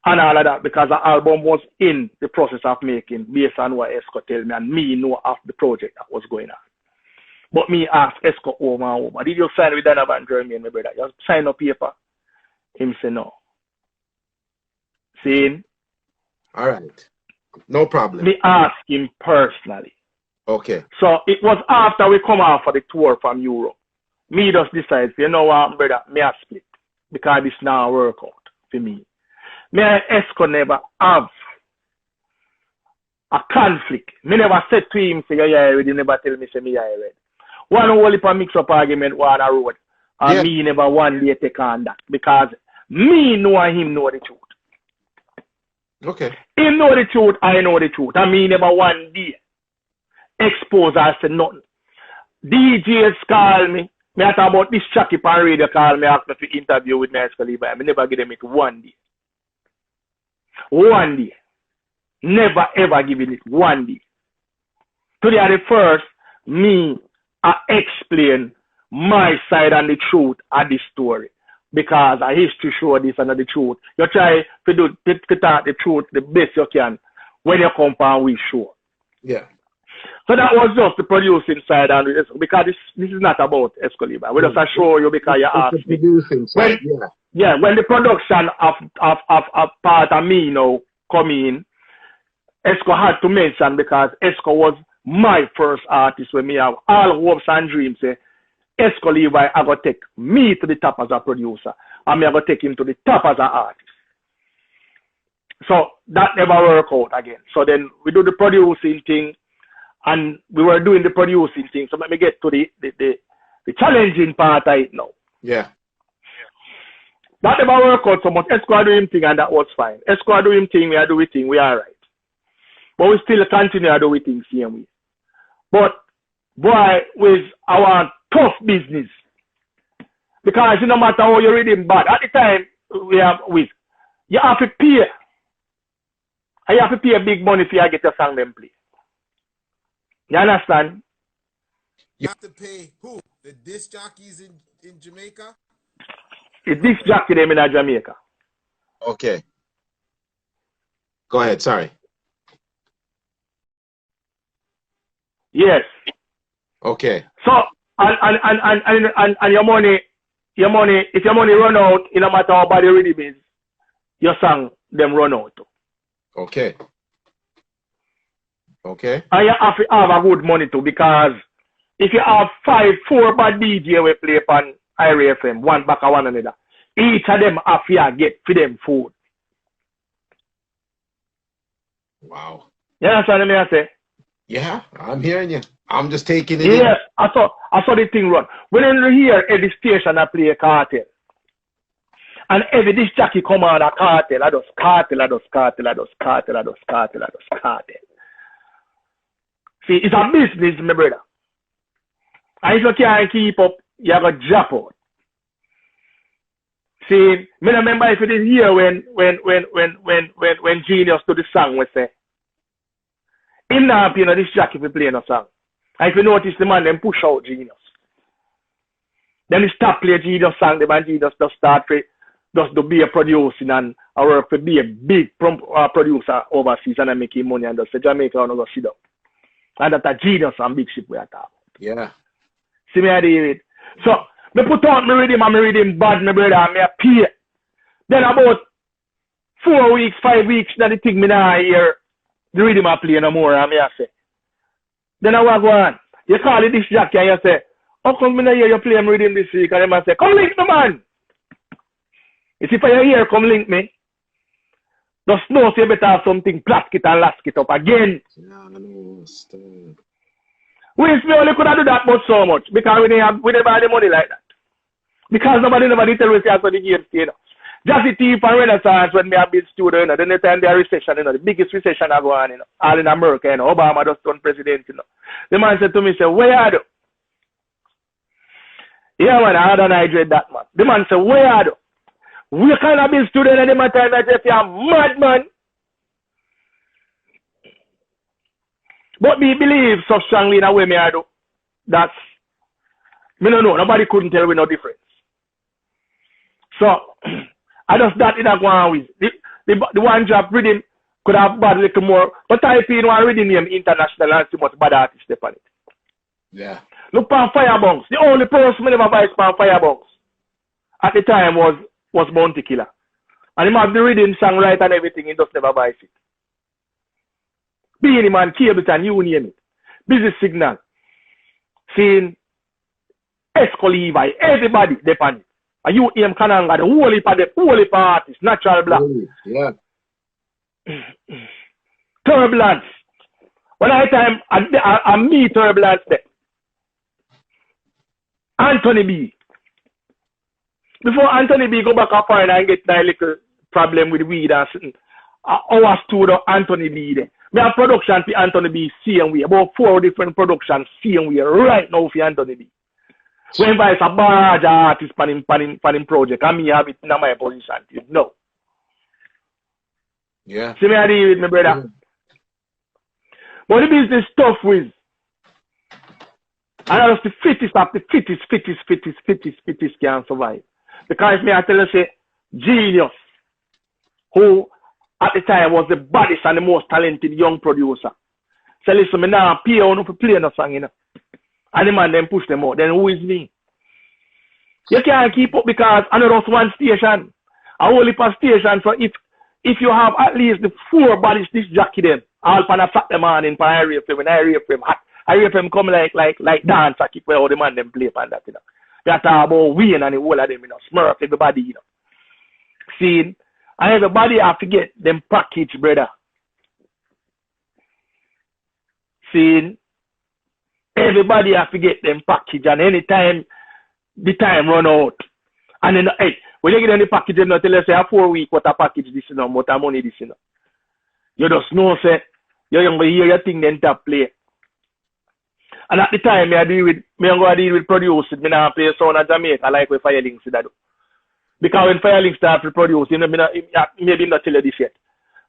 and all of that, because the album was in the process of making based on what Exco tell me, and me know of the project that was going on. But me ask Exco over and over, did you sign with Donovan Jermaine, my brother? You sign a paper? Him say no. See? All right. No problem. Me ask him personally. Okay. So it was after we come out for the tour from Europe. Me just decide, you know what, brother, me a split. Because this now work out for me. Me and Exco never have a conflict. Me never said to him, say, yeah, already. Never tell me, say, me, yeah, already. One whole heap of mix-up argument on the road. And me never one day take on that. Because me know and him know the truth. Okay. Him know the truth, I know the truth. And me never one day expose or say nothing. DJs call me. Me talk about this Chucky on radio call me, ask me to interview with me Exco Levi. I never give them it one day. One day. Never ever giving it one day. Today at the first, me, I explain my side and the truth of this story. Because I history show this and the truth. You try to do to talk the truth the best you can when you come and we show. Yeah. So that was just the producing side, and because this is not about Exco Levi. We just show you because you asked me. Producing side, when the production of part of me now come in, Exco had to mention, because Exco was my first artist when me have all hopes and dreams. Exco Levi, I go take me to the top as a producer, and me I go take him to the top as an artist. So that never worked out again. So then we do the producing thing. And we were doing the producing thing, so let me get to the challenging part of it now. Yeah. That never worked out so much. Exco do him thing, and that was fine. Exco do him thing, we are doing thing, we are right. But we still continue to do things same way. But boy, with our tough business, because no matter how you read him bad, at the time we have with, you have to pay. And you have to pay big money for you to get your song them play. You understand? You have to pay who? The disc jockeys in Jamaica? The disc jockey them in Jamaica. Okay. Go ahead, sorry. Yes. Okay. So and your money, if your money run out, it no matter how bad the rhythm is, your song them run out. Okay. Okay. And you have to have a good money too, because if you have 4 bad DJ we play on IRA FM, one back of one another, each of them have to get for them food. Wow. You understand what I say? Yeah, I'm hearing you. I'm just taking it. Yes, I saw the thing run. When you hear every station I play a cartel, and every disc jockey come on a cartel, I just cartel. See, it's a business, my brother. And if you can't keep up, you have a drop out. See, I remember if you didn't hear when Genius do the song, we say, him not you know this jockey for playing a song. And if you notice the man, then push out Genius. Then he stop playing Genius song, the man Genius just start just to be a producing and work to be a big producer overseas and make him money and just say Jamaica and go sit down. And that's a Genius and big ship we are talking. Yeah. See me I do it. So me put out me rhythm and me rhythm bad, my brother, and me a pay. Then about 4 weeks, 5 weeks, that the thing me now hear the rhythm I play no more, and me I say. Then I will go on. You call it this jockey and you say, how come me not hear you play him rhythm this week? And them I say, come link me, man. You see, if I hear come link me, just know so you better have something, plask it and lask it up again. Yeah, no, We only could have do that much so much because we never have the money like that. Because nobody tell us after the game, you know. Jazzy Thief and Renaissance when me have been student, you know, then the time there recession, you know, the biggest recession I go on, you know, all in America, you know, Obama just turned president, you know. The man said to me, say, where are you? Yeah, man, I don't hydrate that man. The man said, where are you? We kind of been student and the man tell me, I say, you're mad, man. But me believe so strongly in a way me I do. That's, me no know, nobody couldn't tell me no difference. So, I just that in a go on with. The one job reading could have bad little more, but type in one reading name international and see much bad artist step on it. Yeah. Look on Firebunks. The only person I never buy on Firebunks at the time was Bounty Killer. And him have the reading song right and everything, he just never buys it. Beanie Man, Cableton, you name it. Busy Signal. Seeing Exco Levi, everybody depend it. And you name Kananga, the whole heap of artists, Natural Black. Yeah. Turbulence. When I time I meet Turbulence there. Anthony B. Before Anthony B go back up and get that little problem with weed and something. Our studio Anthony B there. We have production for Anthony B same way. About 4 different productions same way right now for Anthony B. When I a barge artist for him project, and me have it in my position. No. Yeah. See me I deal with my brother. Yeah. But the business tough with. And that's the fittest of the fittest can survive. Because me I tell you say genius, who at the time was the baddest and the most talented young producer. So listen, me now pay on to play no song, you know. And the man then push them out. Then who is me? You can't keep up because I know just one station. A whole heap of station. So if you have at least the 4 bodies this jockey them, all pan a Saturday morning pan area film and area film come like dance I keep where all the man them play pan that, you know. They talk about Wayne and the whole of them, you know, Smurf, everybody, you know. See, and everybody have to get them package, brother. See, everybody have to get them package, and anytime the time run out. And then, hey, when you get any package, you know, tell us, say, a 4 week, what a package this, you know, what a money this, you know. You just know, say, you're going to hear your thing, then tap play. And at the time, me go deal with producers, me now play sound at Jamaica, like with Firelinks that do. Because when Firelinks start to produce, you know, maybe not tell you this yet.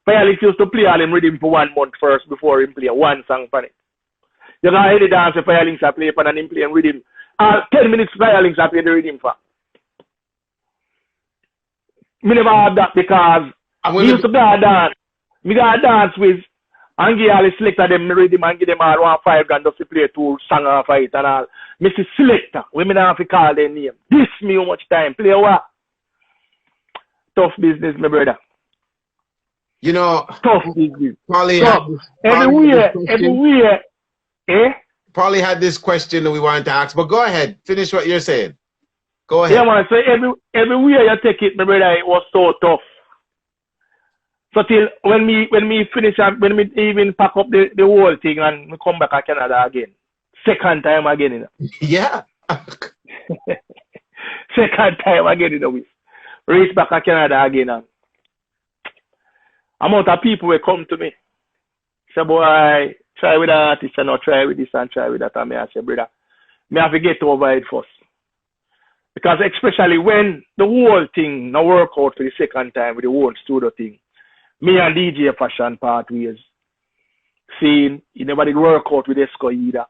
Firelinks used to play all him rhythm for 1 month first before him play one song for it. You can hear the dance with Firelinks I play and him play rhythm. 10 minutes Firelinks I play the rhythm for. Me never had that because we used to play a dance. Me got a dance with and give all the selector them rhythm and give them all 1 5 grand just to play 2 songs off of it and all. Mr. Selector, women have to call their name. This me how much time. Play what? Tough business, my brother. You know, tough business. Everywhere. Probably had this question that we wanted to ask, but go ahead. Finish what you're saying. Go ahead. Yeah, man. So everywhere you take it, my brother, it was so tough. So till when me finish when me even pack up the whole thing and me come back to Canada again. Second time again, you know. Yeah. Second time again, you know. Reach back to Canada again and amount of people will come to me. Say, boy, try with that artist and not try with this and try with that. And I say, brother, me have to get over it first. Because especially when the whole thing now work out for the second time with the whole studio thing, me and DJ Fashion part ways. Seeing it never did work out with Exco either.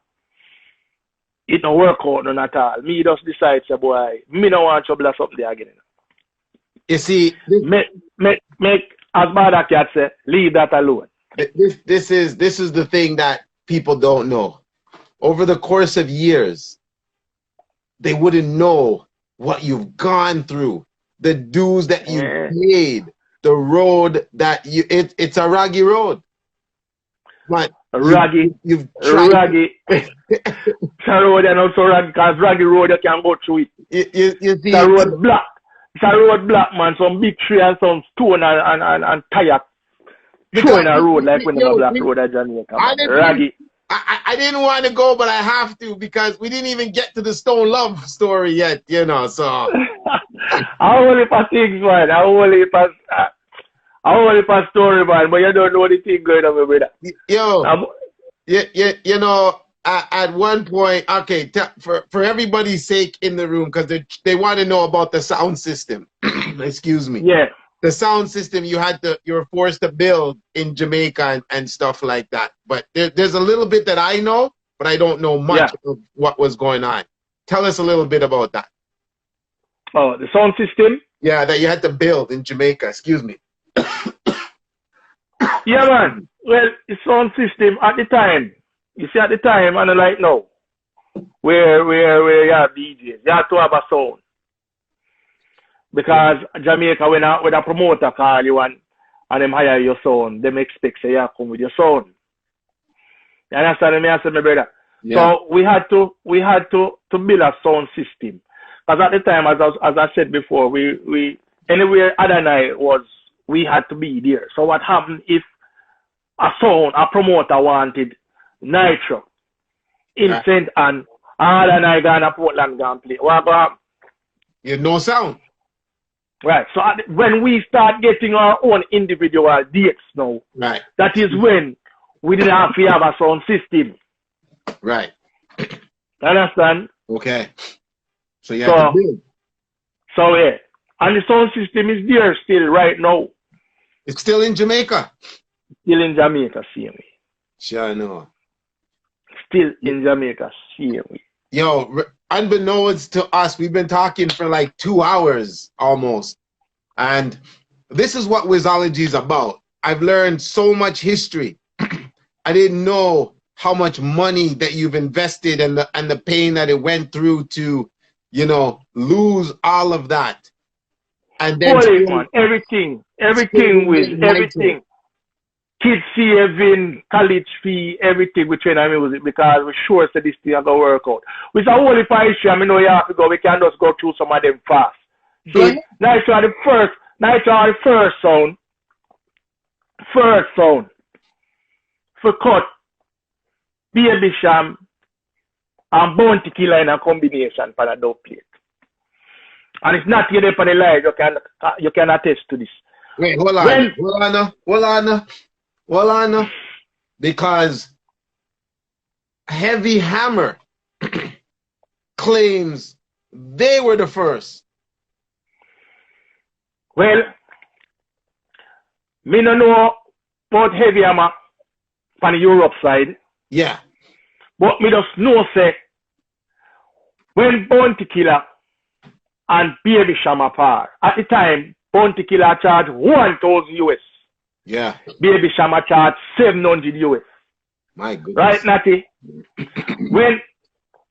It no work out none at all. Me just decide, say, boy, me no want trouble or something there again. You see, make as bad as cat say, leave that alone. This is the thing that people don't know. Over the course of years, they wouldn't know what you've gone through, the dues that you paid the road that it's a raggy road. But you've tried. Raggy. It's a road and also raggy, because raggy road you can go through it. You see, it's a road black. It's a road black, man. Some big tree and some stone and tire. Showing a road like when the black road at Jamaica. Raggy. I didn't want to go, but I have to, because we didn't even get to the Stone Love story yet, you know, so. I only for things, man. I only for story, man, but you don't know the thing going on, brother. Yo, you know, at one point, okay, for everybody's sake in the room, because they want to know about the sound system. Excuse me. Yeah. The sound system you were forced to build in Jamaica and stuff like that. But there's a little bit that I know, but I don't know much of what was going on. Tell us a little bit about that. Oh, the sound system? Yeah, that you had to build in Jamaica. Excuse me. Yeah, man. Well, the sound system at the time, you see, at the time, and like now, where you have DJs, you have to have a sound. Because Jamaica, when a promoter call you and them hire your sound, them expect say you come with your sound. You understand me? I said, my brother. Yeah. So we had to build a sound system. Because at the time, as I said before, we anywhere other night we had to be there. So what happened if a promoter wanted Nitro, Instant, and other night gonna Portland gonna play? What about? You had no sound. Right. So when we start getting our own individual dates now, right, that is when we didn't have to have a sound system. Right. Understand? Okay. So you have to build. So yeah. And the sound system is there still right now. It's still in Jamaica. Still in Jamaica, same way. Sure, I know. Still in Jamaica, same way. Yo, unbeknownst to us, we've been talking for like 2 hours almost. And this is what Wizology is about. I've learned so much history. I didn't know how much money that you've invested and the pain that it went through to, you know, lose all of that. And then everything with everything. Kids saving, college fee, everything we train our music, because we're sure that this thing is going to work out. With a whole heap of issue, I mean, no, you have to go, we can just go through some of them fast. See, Nitro the first sound. For cut, Baby Sham, and Bounty Killer in a combination for a dope plate. And it's not here for the live, you can attest to this. Wait, hold on. Because Heavy Hammer claims they were the first. Well, me no know about Heavy Hammer on the Europe side. Yeah. But me just know say when Bounty Killer and Baby Sham apart, at the time Bounty Killer charged 1,000 US. Yeah. Baby Sham charged 700 US. My goodness. Right, Natty? When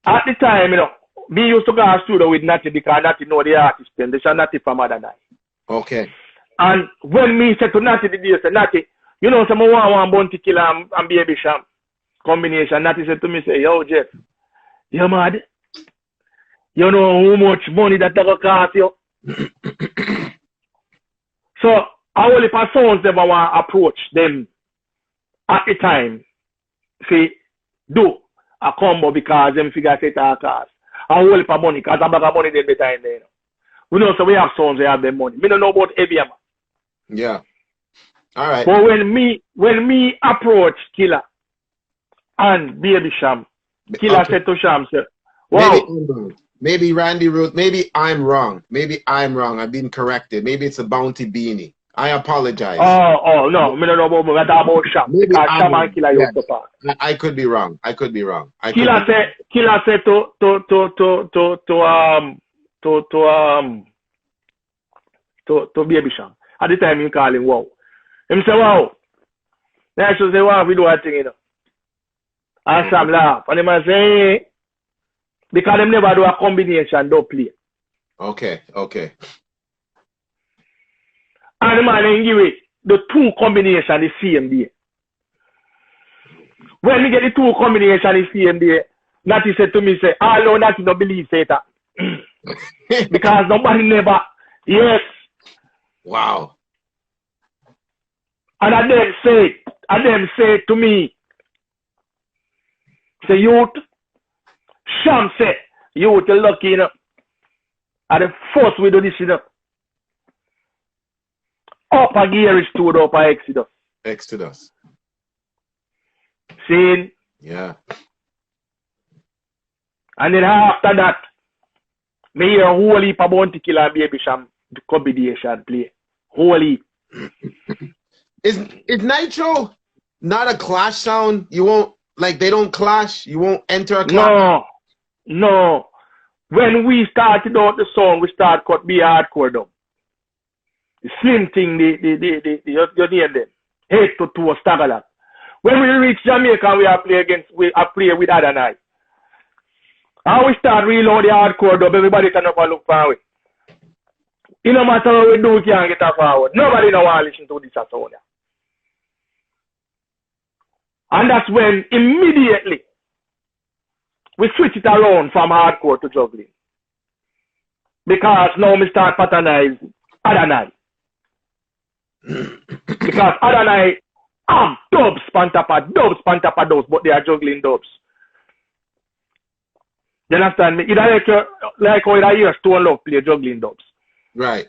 at the time, you know, me used to go to studio with Natty because Natty know the artist and they shall Natty from other night. Okay. And when me said to Natty the day, say Natty, you know, someone want Bounty Killer and Baby Sham combination. Natty said to me, say, yo, Jeff, you mad? You know how much money that will cost you? So, I only for sounds them I want to approach them at the time to do a combo because them figure set our cost. I only for money because I bag of money them the time there. We know so we have sounds they have them money. Me don't know about Heavy Hammer. Yeah. All right. But when me approach Killer and Baby Sham, Killer said to Sham, say, wow. Maybe Randy wrote, maybe I'm wrong. I've been corrected. Maybe it's a Bounty Beanie. I apologize. Oh, no. Me don't know about Sham. Because Sham and Killer used to pass. I could be wrong. Killer said to Baby Sham. At the time, you call him, wow. Him say, wow. Then I should say, wow, we do a thing, you know. And Sam laugh. And him say, hey. Because them never do a combination, don't play. Okay. And the man then give it the two combination the same day. When we get the two combination the same day, Natty said to me, say, no, Natty don't believe that. Because nobody never, yes. Wow. And I them say to me, say, youth, Sham say, youth, you're lucky, you know. At the first we do this, you know. Upper gear is stood up at Exodus. Exodus. See? Yeah. And then after that, me hear a whole heap of Bounty Killer and Baby Sham the combination play. Whole heap. Is Nitro not a clash sound? You won't, like, they don't clash? You won't enter a clash? No. When we started out the song, we start cut be hardcore down. The slim thing, you name them. 8 to 2 Staggerland. When we reach Jamaica, we play with Adonai. And we start reload the hardcore dub, everybody turn up and look forward. It no matter what we do, we can't get forward. Nobody know want to listen to this sound. And that's when immediately we switch it around from hardcore to juggling. Because now we start patternizing Adonai. Because Adonai have dubs, pan top of dubs, but they are juggling dubs. You understand me? It's like how I hear Stone Love play juggling dubs. Right.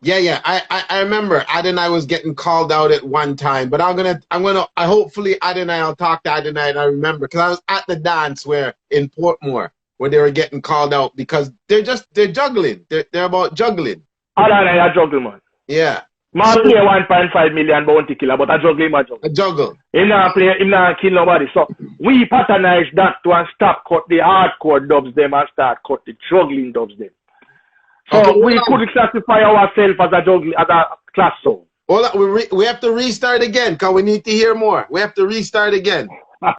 Yeah. I remember Adonai was getting called out at one time, but hopefully Adonai, I'll talk to Adonai and I remember, because I was at the dance in Portmore where they were getting called out because they're juggling. They're about juggling. Adonai a juggle, man. Yeah. Man play 1.5 million Bounty Killer, but a juggling man juggle. A juggle. He not kill nobody. So we patternized that to and stop cut the hardcore dubs them and start cut the juggling dubs them. So okay, we could classify ourselves as a class song. Well, we have to restart again because we need to hear more. We have to restart again.